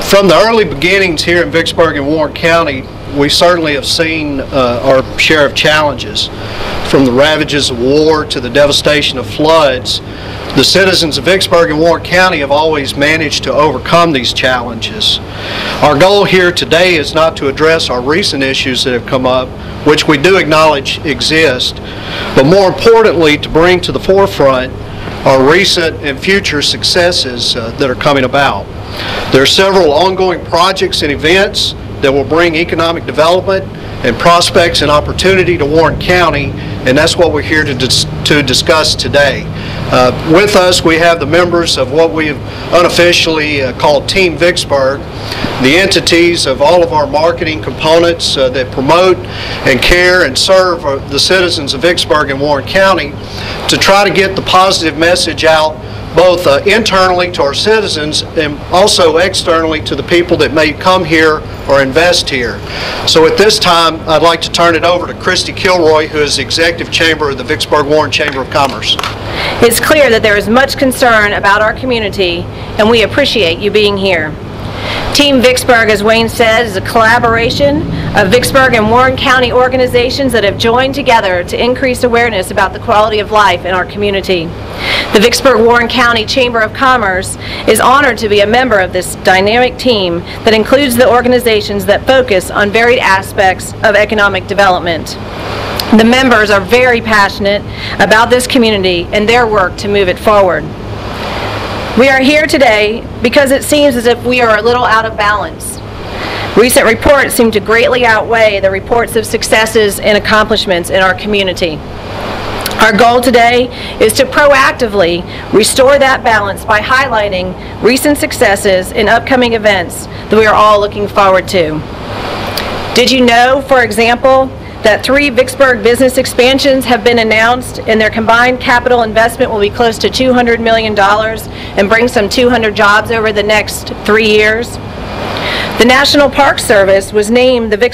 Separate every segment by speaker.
Speaker 1: From the early beginnings here in Vicksburg and Warren County, we certainly have seen our share of challenges. From the ravages of war to the devastation of floods, the citizens of Vicksburg and Warren County have always managed to overcome these challenges. Our goal here today is not to address our recent issues that have come up, which we do acknowledge exist, but more importantly to bring to the forefront our recent and future successes that are coming about. There are several ongoing projects and events that will bring economic development and prospects and opportunity to Warren County, and that's what we're here to discuss today. With us we have the members of what we have unofficially called Team Vicksburg, the entities of all of our marketing components that promote and care and serve the citizens of Vicksburg and Warren County to try to get the positive message out both internally to our citizens and also externally to the people that may come here or invest here. So at this time, I'd like to turn it over to Christy Kilroy, who is the Executive Chamber of the Vicksburg-Warren Chamber of Commerce.
Speaker 2: It's clear that there is much concern about our community, and we appreciate you being here. Team Vicksburg, as Wayne said, is a collaboration of Vicksburg and Warren County organizations that have joined together to increase awareness about the quality of life in our community. The Vicksburg-Warren County Chamber of Commerce is honored to be a member of this dynamic team that includes the organizations that focus on varied aspects of economic development. The members are very passionate about this community and their work to move it forward. We are here today because it seems as if we are a little out of balance. Recent reports seem to greatly outweigh the reports of successes and accomplishments in our community. Our goal today is to proactively restore that balance by highlighting recent successes in upcoming events that we are all looking forward to. Did you know, for example, that 3 Vicksburg business expansions have been announced and their combined capital investment will be close to $200 million and bring some 200 jobs over the next 3 years? The National Park Service was named the the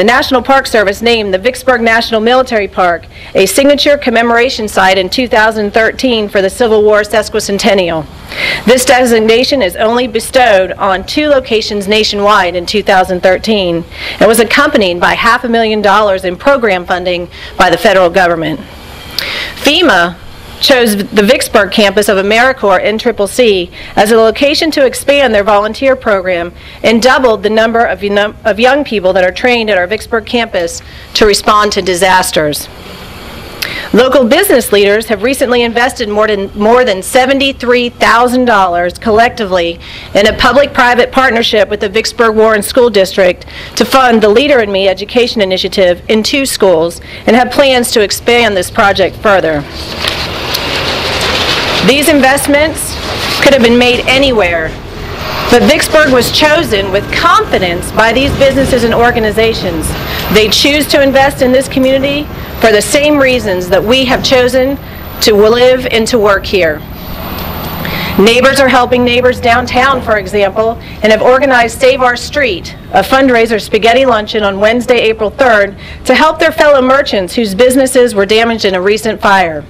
Speaker 2: National Park Service named the Vicksburg National Military Park a signature commemoration site in 2013 for the Civil War sesquicentennial. This designation is only bestowed on 2 locations nationwide in 2013 and was accompanied by $500,000 in program funding by the federal government. FEMA chose the Vicksburg campus of AmeriCorps NCCC as a location to expand their volunteer program and doubled the number of young people that are trained at our Vicksburg campus to respond to disasters. Local business leaders have recently invested more than $73,000 collectively in a public-private partnership with the Vicksburg-Warren School District to fund the Leader in Me education initiative in 2 schools and have plans to expand this project further. These investments could have been made anywhere, but Vicksburg was chosen with confidence by these businesses and organizations. They choose to invest in this community for the same reasons that we have chosen to live and to work here. Neighbors are helping neighbors downtown, for example, and have organized Save Our Street, a fundraiser spaghetti luncheon on Wednesday, April 3rd, to help their fellow merchants whose businesses were damaged in a recent fire.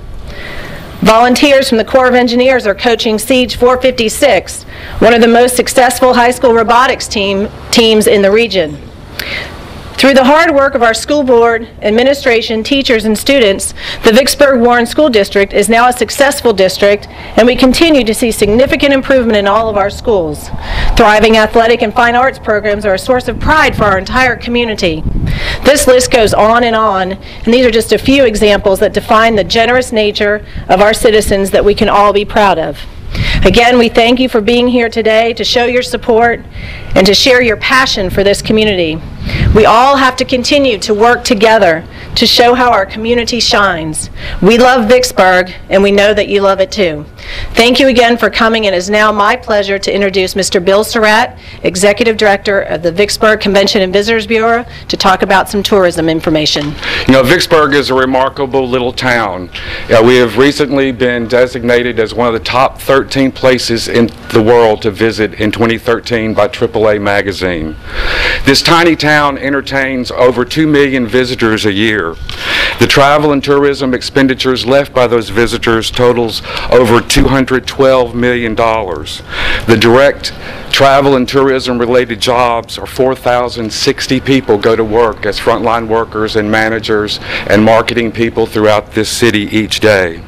Speaker 2: Volunteers from the Corps of Engineers are coaching Siege 456, one of the most successful high school robotics teams in the region. Through the hard work of our school board, administration, teachers, and students, the Vicksburg-Warren School District is now a successful district, and we continue to see significant improvement in all of our schools. Thriving athletic and fine arts programs are a source of pride for our entire community. This list goes on, and these are just a few examples that define the generous nature of our citizens that we can all be proud of. Again, we thank you for being here today to show your support and to share your passion for this community. We all have to continue to work together to show how our community shines. We love Vicksburg, and we know that you love it too. Thank you again for coming. It is now my pleasure to introduce Mr. Bill Surratt, Executive Director of the Vicksburg Convention and Visitors Bureau, to talk about some tourism information.
Speaker 3: You know, Vicksburg is a remarkable little town. We have recently been designated as one of the top 13 places in the world to visit in 2013 by AAA magazine. This tiny town entertains over 2 million visitors a year. The travel and tourism expenditures left by those visitors totals over $212 million. The direct travel and tourism related jobs are 4,060 people go to work as frontline workers and managers and marketing people throughout this city each day.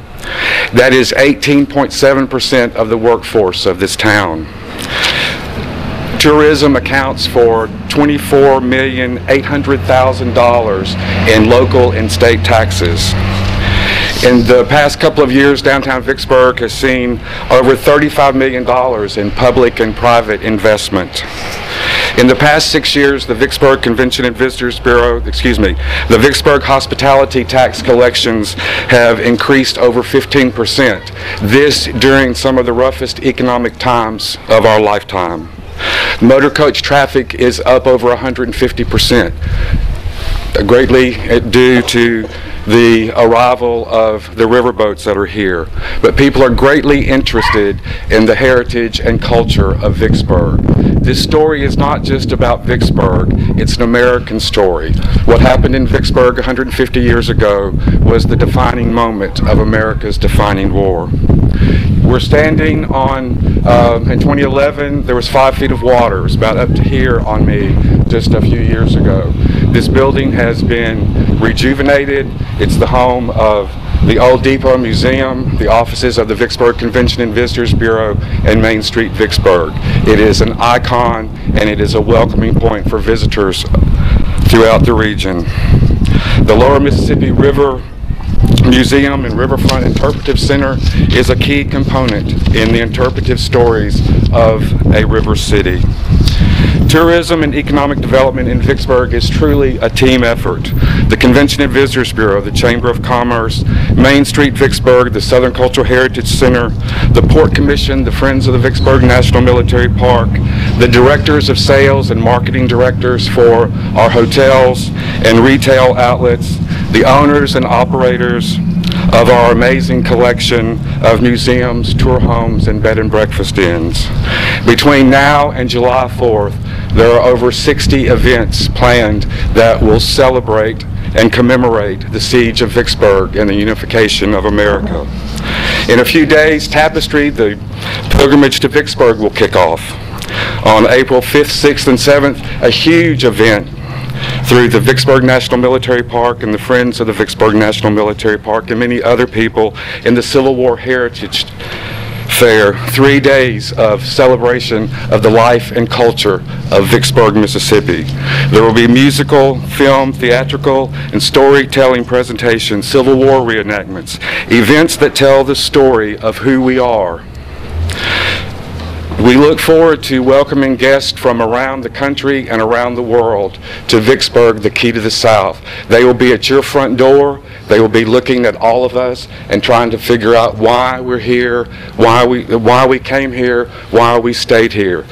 Speaker 3: That is 18.7% of the workforce of this town. Tourism accounts for $24,800,000 in local and state taxes. In the past couple of years, downtown Vicksburg has seen over $35 million in public and private investment. In the past 6 years, the Vicksburg Convention and Visitors Bureau, the Vicksburg hospitality tax collections have increased over 15%. This during some of the roughest economic times of our lifetime. Motor coach traffic is up over 150%, greatly due to the arrival of the riverboats that are here. But people are greatly interested in the heritage and culture of Vicksburg. This story is not just about Vicksburg, it's an American story. What happened in Vicksburg 150 years ago was the defining moment of America's defining war. We're standing on, in 2011, there was 5 feet of water. It was about up to here on me just a few years ago. This building has been rejuvenated. It's the home of the Old Depot Museum, the offices of the Vicksburg Convention and Visitors Bureau, and Main Street Vicksburg. It is an icon and it is a welcoming point for visitors throughout the region. The Lower Mississippi River Museum and Riverfront Interpretive Center is a key component in the interpretive stories of a river city. Tourism and economic development in Vicksburg is truly a team effort. The Convention and Visitors Bureau, the Chamber of Commerce, Main Street Vicksburg, the Southern Cultural Heritage Center, the Port Commission, the Friends of the Vicksburg National Military Park, the directors of sales and marketing directors for our hotels and retail outlets, the owners and operators of our amazing collection of museums, tour homes, and bed and breakfast inns. Between now and July 4th, there are over 60 events planned that will celebrate and commemorate the siege of Vicksburg and the unification of America. In a few days, Tapestry, the pilgrimage to Vicksburg, will kick off. On April 5th, 6th, and 7th, a huge event through the Vicksburg National Military Park and the Friends of the Vicksburg National Military Park and many other people in the Civil War Heritage Fair, 3 days of celebration of the life and culture of Vicksburg, Mississippi. There will be musical, film, theatrical, and storytelling presentations, Civil War reenactments, events that tell the story of who we are. We look forward to welcoming guests from around the country and around the world to Vicksburg, the key to the South. They will be at your front door. They will be looking at all of us and trying to figure out why we're here, why we came here, why we stayed here.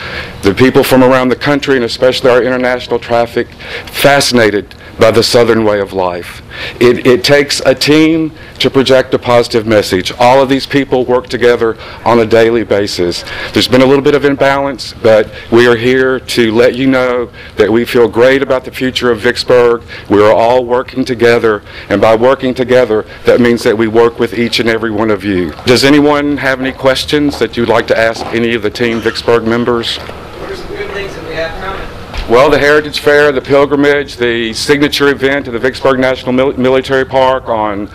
Speaker 3: The people from around the country, and especially our international traffic, fascinated by the Southern way of life. It takes a team to project a positive message. All of these people work together on a daily basis. There's been a little bit of imbalance, but we are here to let you know that we feel great about the future of Vicksburg. We are all working together, and by working together, that means that we work with each and every one of you. Does anyone have any questions that you'd like to ask any of the Team Vicksburg members?
Speaker 4: What are some good things that we have coming?
Speaker 3: Well, the Heritage Fair, the pilgrimage, the signature event at the Vicksburg National Military Park on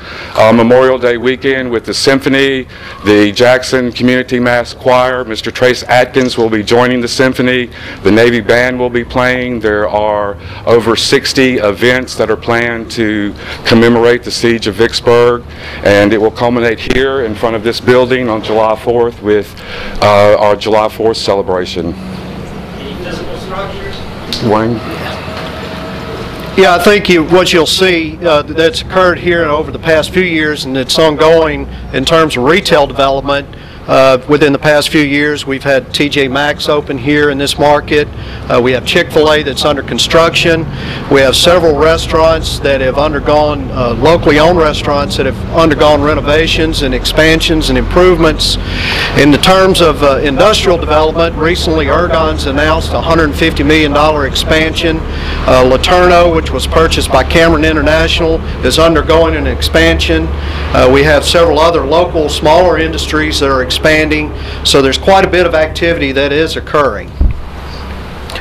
Speaker 3: Memorial Day weekend with the symphony, the Jackson Community Mass Choir. Mr. Trace Atkins will be joining the symphony. The Navy Band will be playing. There are over 60 events that are planned to commemorate the siege of Vicksburg, and it will culminate here in front of this building on July 4th with our July 4th celebration.
Speaker 4: Any physical structures?
Speaker 3: Wayne?
Speaker 1: Yeah, I think what you'll see that's occurred here over the past few years, and it's ongoing in terms of retail development. Within the past few years, we've had TJ Maxx open here in this market. We have Chick-fil-A that's under construction. We have several restaurants that have undergone, locally owned restaurants that have undergone renovations and expansions and improvements. In the terms of industrial development, recently Ergon's announced a $150 million expansion. Laterno, which was purchased by Cameron International, is undergoing an expansion. We have several other local smaller industries that are expanding expanding. So there's quite a bit of activity that is occurring.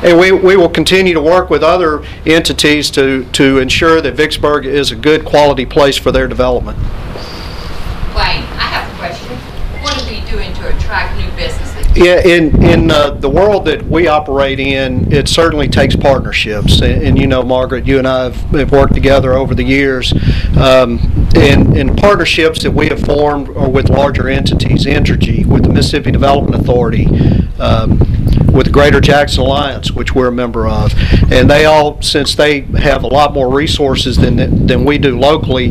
Speaker 1: And we will continue to work with other entities to ensure that Vicksburg is a good quality place for their development.
Speaker 5: Wayne, I have a question. What are we doing to attract new businesses?
Speaker 1: Yeah, in the world that we operate in, it certainly takes partnerships. And you know, Margaret, you and I have worked together over the years. And partnerships that we have formed are with larger entities, Entergy, with the Mississippi Development Authority, with the Greater Jackson Alliance, which we're a member of. And they all, since they have a lot more resources than we do locally,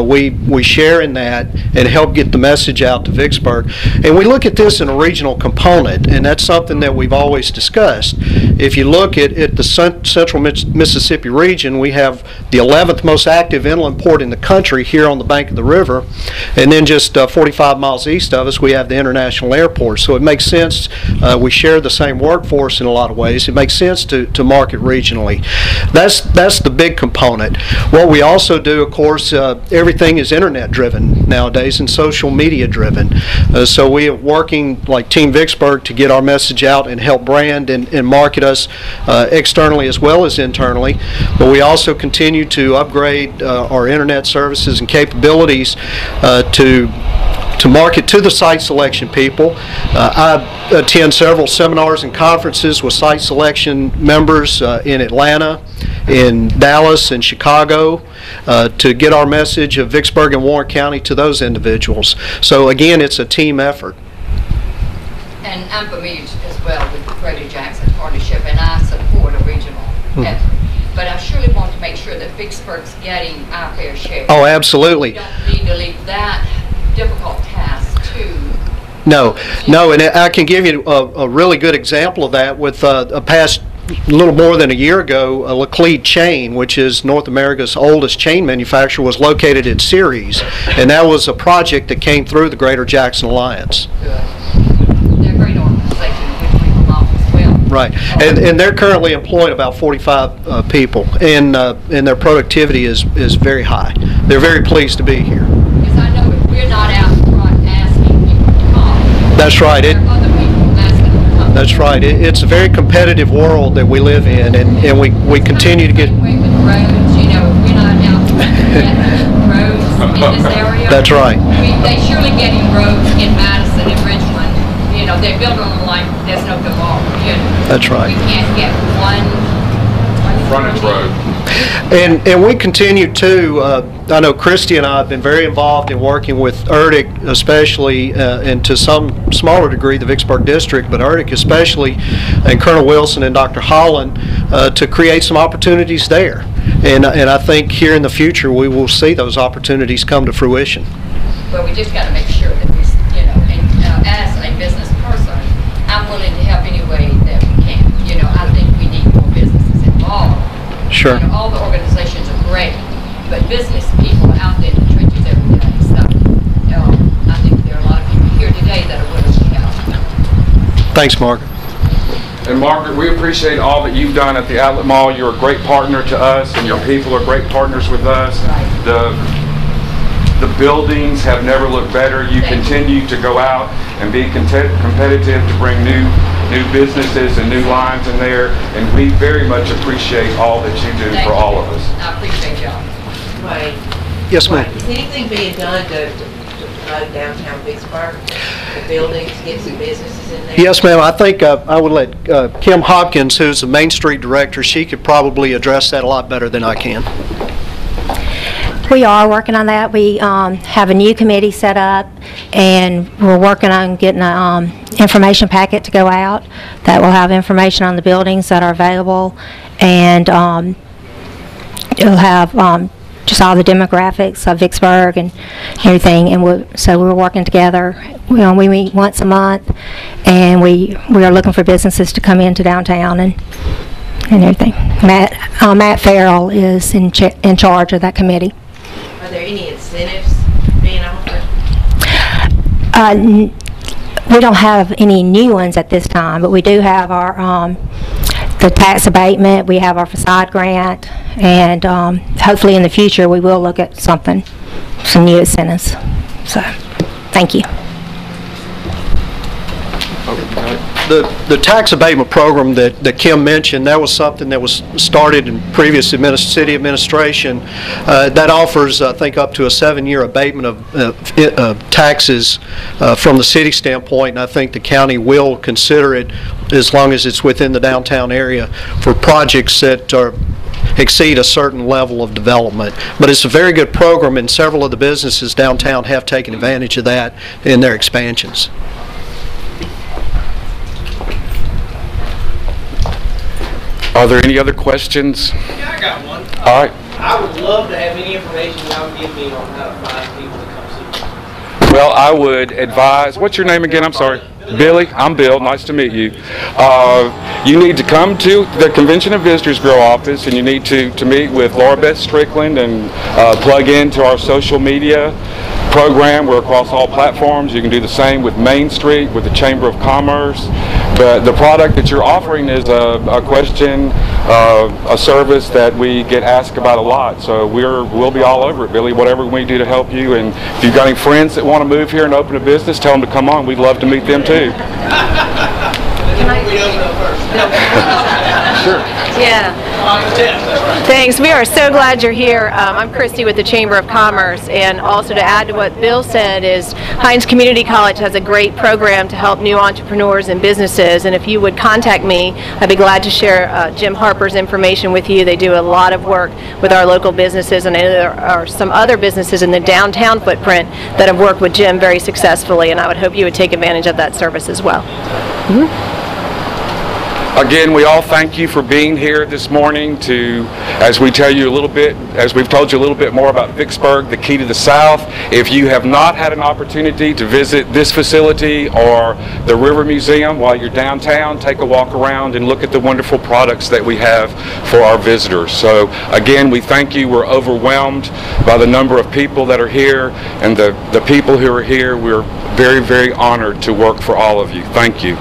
Speaker 1: we share in that and help get the message out to Vicksburg. And we look at this in a regional component, and that's something that we've always discussed. If you look at the central Mississippi region, we have the 11th most active inland port in the country here on the bank of the river, and then just 45 miles east of us we have the international airport. So it makes sense. We share the same workforce in a lot of ways. It makes sense to market regionally. That's the big component. What we also do, of course, everything is internet driven nowadays and social media driven. So we are working like Team Vicksburg to get our message out and help brand and market us externally as well as internally. But we also continue to upgrade our internet services and capabilities to market to the site selection people. I attend several seminars and conferences with site selection members in Atlanta, in Dallas, and Chicago to get our message of Vicksburg and Warren County to those individuals. So again, it's a team effort.
Speaker 5: And I'm familiar as well with the Greater Jackson Partnership, and I support a regional effort. But I surely want to make sure that Vicksburg's getting our fair share.
Speaker 1: Oh, absolutely.
Speaker 5: We don't need to leave that difficult task to...
Speaker 1: No, and I can give you a really good example of that with a past little more than a year ago, Laclede Chain, which is North America's oldest chain manufacturer, was located in Ceres, and that was a project that came through the Greater Jackson Alliance.
Speaker 5: Good. They're a great organization, which we belong as well.
Speaker 1: Right, and they're currently employing about 45 people, and their productivity is very high. They're very pleased to be here.
Speaker 5: Because I know if we're not out front asking people to come,
Speaker 1: that's right.
Speaker 5: there are other people asking them to come.
Speaker 1: That's right. It's a very competitive world that we live in, and we continue to get...
Speaker 5: With roads, you know, if we're not out getting roads in this area.
Speaker 1: That's right.
Speaker 5: They surely getting roads in Madison and Richmond. You know, they're building them like there's no tomorrow. You know,
Speaker 1: that's right.
Speaker 5: We can't get one
Speaker 3: frontage road.
Speaker 1: And we continue to, I know Christy and I have been very involved in working with ERDIC especially, and to some smaller degree the Vicksburg District, but ERDIC especially, and Colonel Wilson and Dr. Holland to create some opportunities there. And I think here in the future we will see those opportunities come to fruition.
Speaker 5: Well, we just got to make sure that we, you know, and as a business person, I'm willing to help any way that we can. You know, I think we need more businesses involved.
Speaker 1: Sure.
Speaker 5: You know, all the organizations are great, but business people out there in the trenches every day. So, I think there are a lot of people here today that are willing to help.
Speaker 1: Thanks, Margaret.
Speaker 3: And Margaret, we appreciate all that you've done at the Outlet Mall. You're a great partner to us, and your people are great partners with us. The buildings have never looked better. You continue to go out and be competitive to bring new businesses and new lines in there, and we very much appreciate all that you do for all of us.
Speaker 5: I appreciate y'all.
Speaker 6: Wayne.
Speaker 1: Yes, ma'am.
Speaker 6: Is anything being done to promote downtown Vicksburg? The buildings, get some businesses in there?
Speaker 1: Yes, ma'am. I think I would let Kim Hopkins, who's the Main Street Director, she could probably address that a lot better than I can.
Speaker 7: We are working on that. We have a new committee set up, and we're working on getting an information packet to go out that will have information on the buildings that are available, and it'll have just all the demographics of Vicksburg and everything. And so we're working together. We meet once a month, and we are looking for businesses to come into downtown and everything. Matt Farrell is in charge of that committee.
Speaker 6: Are there any incentives being offered?
Speaker 7: We don't have any new ones at this time, but we do have our the tax abatement. We have our facade grant, and hopefully in the future we will look at some new incentives. So, thank you.
Speaker 1: The tax abatement program that Kim mentioned, that was something that was started in previous city administration that offers, I think, up to a 7-year abatement of taxes from the city standpoint, and I think the county will consider it as long as it's within the downtown area for projects that exceed a certain level of development. But it's a very good program, and several of the businesses downtown have taken advantage of that in their expansions.
Speaker 3: Are there any other questions?
Speaker 4: Yeah, I got one.
Speaker 3: All right.
Speaker 4: I would love to have any information y'all would give me on how to find people to come see.
Speaker 3: Well, I would advise, what's your name again? I'm sorry. Billy? I'm Bill. Nice to meet you. You need to come to the Convention and Visitors Bureau office, and you need to meet with Laura Beth Strickland and plug into our social media program. We're across all platforms. You can do the same with Main Street, with the Chamber of Commerce. But the product that you're offering is a question, a service that we get asked about a lot. So we'll be all over it, Billy, whatever we do to help you. And if you've got any friends that want to move here and open a business, tell them to come on. We'd love to meet them too. Sure.
Speaker 2: Yeah. Thanks. We are so glad you're here. I'm Christy with the Chamber of Commerce, and also to add to what Bill said is Hines Community College has a great program to help new entrepreneurs and businesses, and if you would contact me, I'd be glad to share Jim Harper's information with you. They do a lot of work with our local businesses, and there are some other businesses in the downtown footprint that have worked with Jim very successfully, and I would hope you would take advantage of that service as well.
Speaker 3: Again, we all thank you for being here this morning as we've told you a little bit more about Vicksburg, the key to the South. If you have not had an opportunity to visit this facility or the River Museum while you're downtown, take a walk around and look at the wonderful products that we have for our visitors. So again, we thank you. We're overwhelmed by the number of people that are here, and the people who are here, we're very, very honored to work for all of you. Thank you.